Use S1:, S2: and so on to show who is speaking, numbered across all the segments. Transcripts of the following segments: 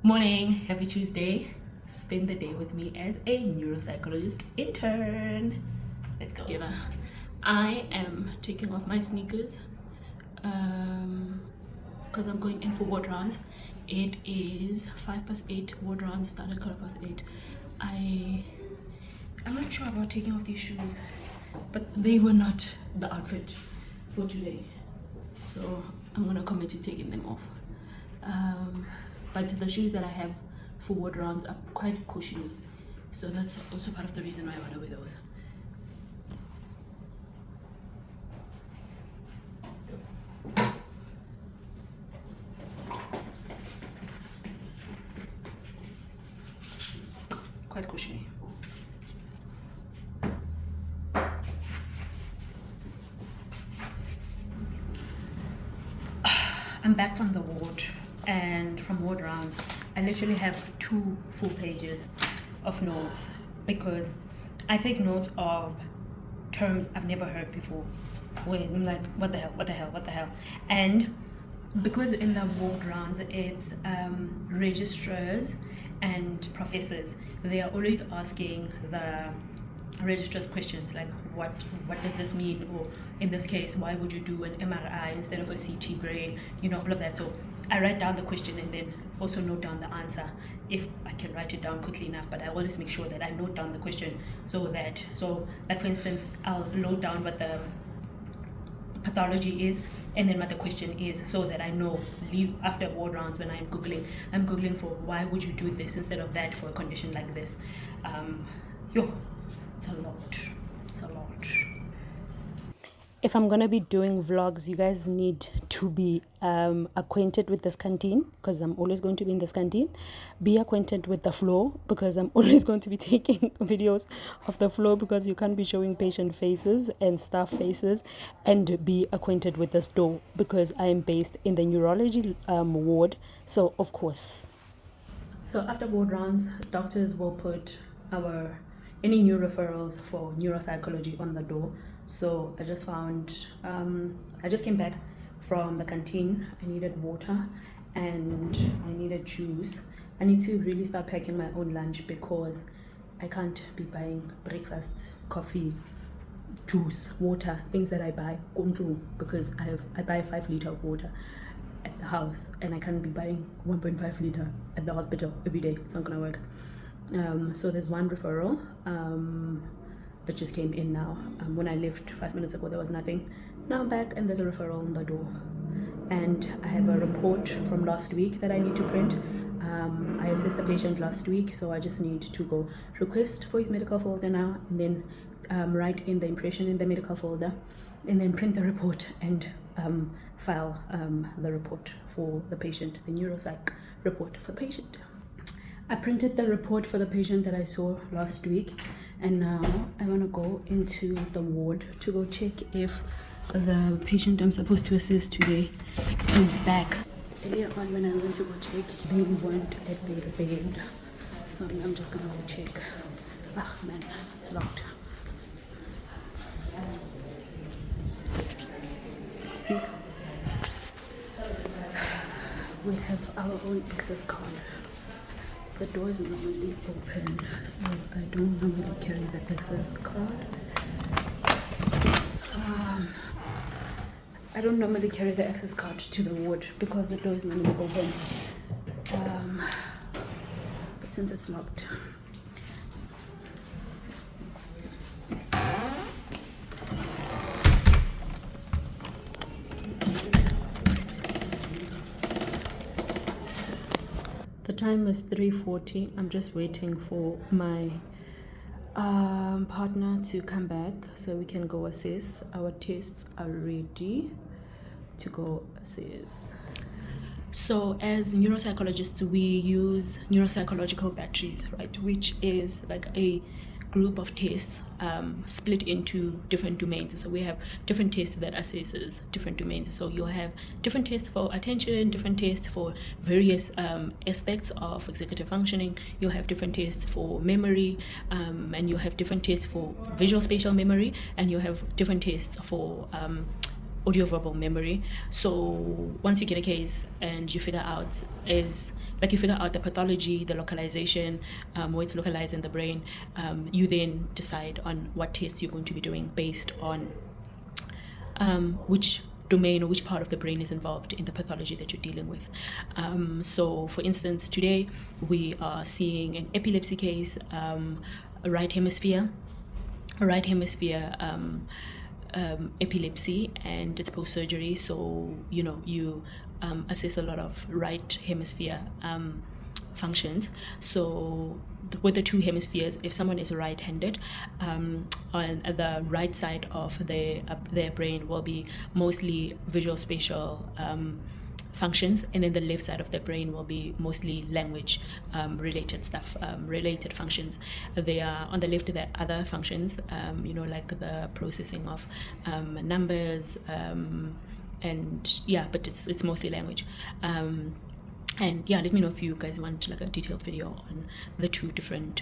S1: Morning, happy Tuesday. Spend the day with me as a neuropsychologist intern. Let's go. I am taking off my sneakers because I'm going in for ward rounds. It is 8:05. Ward rounds started 8:15. I'm not sure about taking off these shoes, but they were not the outfit for today, so I'm gonna commit to taking them off. But the shoes that I have for ward rounds are quite cushiony, so that's also part of the reason why I want to wear those. Quite cushiony. I'm back from the ward, and from ward rounds I literally have 2 full pages of notes because I take notes of terms I've never heard before, where I'm like, what the hell, and because in the ward rounds it's registrars and professors, they are always asking the registrars questions like what does this mean, or in this case, why would you do an MRI instead of a CT brain, all of that. So I write down the question and then also note down the answer if I can write it down quickly enough, but I always make sure that I note down the question so like for instance, I'll note down what the pathology is and then what the question is, so that I know after ward rounds when I'm googling for why would you do this instead of that for a condition like this. It's a lot. If I'm gonna be doing vlogs, you guys need to be acquainted with this canteen, because I'm always going to be in this canteen. Be acquainted with the floor, because I'm always going to be taking videos of the floor, because you can't be showing patient faces and staff faces. And be acquainted with this door, because I am based in the neurology ward, so of course. So after ward rounds, doctors will put any new referrals for neuropsychology on the door. So I just came back from the canteen. I needed water and I needed juice. I need to really start packing my own lunch, because I can't be buying breakfast, coffee, juice, water, things that I buy because I buy 5 liters of water at the house, and I can't be buying 1.5 liter at the hospital every day. It's not gonna work. So there's one referral that just came in now. When I left 5 minutes ago, there was nothing. Now I'm back and there's a referral on the door, and I have a report from last week that I need to print. I assessed the patient last week, so I just need to go request for his medical folder now, and then write in the impression in the medical folder, and then print the report and file the report for the patient, the neuropsych report for the patient. I printed the report for the patient that I saw last week, and now I want to go into the ward to go check if the patient I'm supposed to assist today is back. Earlier on when I went to go check, they weren't at their bed, so I'm just gonna go check. Ah man, it's locked. See, we have our own access card. The door is normally open, so I don't normally carry the access card. I don't normally carry the access card to the ward because the door is normally open. But since it's locked, the time is 3:40. I'm just waiting for my partner to come back so we can go assess. Our tests are ready to go assess. So as neuropsychologists, we use neuropsychological batteries, right, which is like a group of tests split into different domains. So we have different tests that assesses different domains. So you'll have different tests for attention, different tests for various aspects of executive functioning. You'll have different tests for memory, and you'll have different tests for visual spatial memory, and you'll have different tests for audio verbal memory. So once you get a case and you figure out is like you figure out the pathology, the localization, where it's localized in the brain. You then decide on what tests you're going to be doing based on which domain or which part of the brain is involved in the pathology that you're dealing with. So for instance, today we are seeing an epilepsy case, a right hemisphere epilepsy, and it's post-surgery. So you assess a lot of right hemisphere functions. So with the two hemispheres, if someone is right-handed, on the right side of their brain will be mostly visual spatial functions, and then the left side of the brain will be mostly language related stuff, related functions. They are on the left, there are other functions, like the processing of numbers, and but it's mostly language. And let me know if you guys want like a detailed video on the two different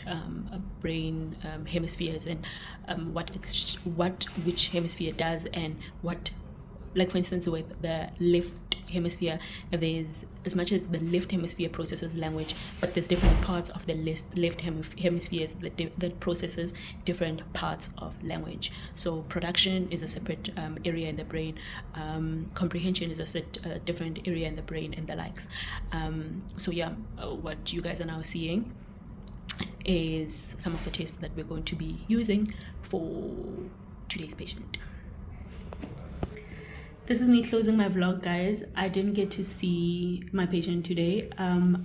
S1: brain hemispheres, and which hemisphere does, and what, like for instance with the left hemisphere, there's, as much as the left hemisphere processes language, but there's different parts of the left hemispheres that processes different parts of language. So production is a separate area in the brain, comprehension is a different area in the brain, and the likes. What you guys are now seeing is some of the tests that we're going to be using for today's patient. This is me closing my vlog, guys. I didn't get to see my patient today.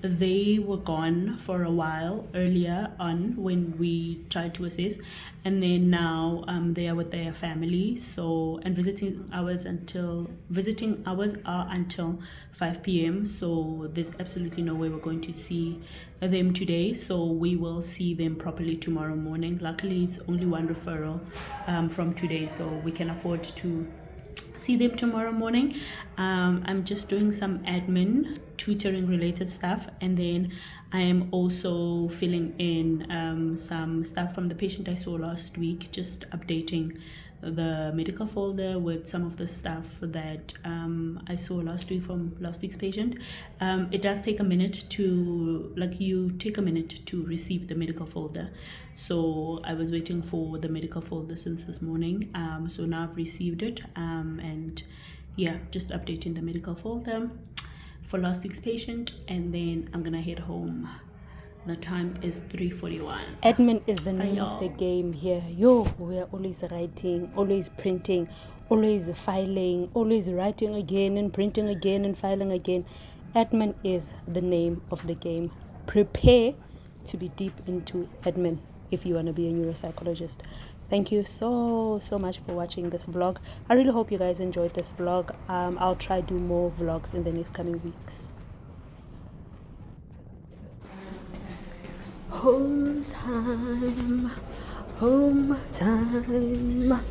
S1: They were gone for a while earlier on when we tried to assess, and then now they are with their family. So, and visiting hours are until 5 p.m. So there's absolutely no way we're going to see them today. So we will see them properly tomorrow morning. Luckily, it's only one referral from today, so we can afford to see them tomorrow morning. I'm just doing some admin, tutoring related stuff, and then I am also filling in some stuff from the patient I saw last week, just updating the medical folder with some of the stuff that I saw last week from last week's patient. It does take a minute to, you take a minute to receive the medical folder. So I was waiting for the medical folder since this morning. So now I've received it, and just updating the medical folder for last week's patient, and then I'm gonna head home. The time is 3:41. Admin is the name of the game here. We are always writing, always printing, always filing, always writing again and printing again and filing again. Admin is the name of the game. Prepare to be deep into admin if you want to be a neuropsychologist. Thank you so much for watching this vlog. I really hope you guys enjoyed this vlog. I'll try do more vlogs in the next coming weeks. Home time, home time.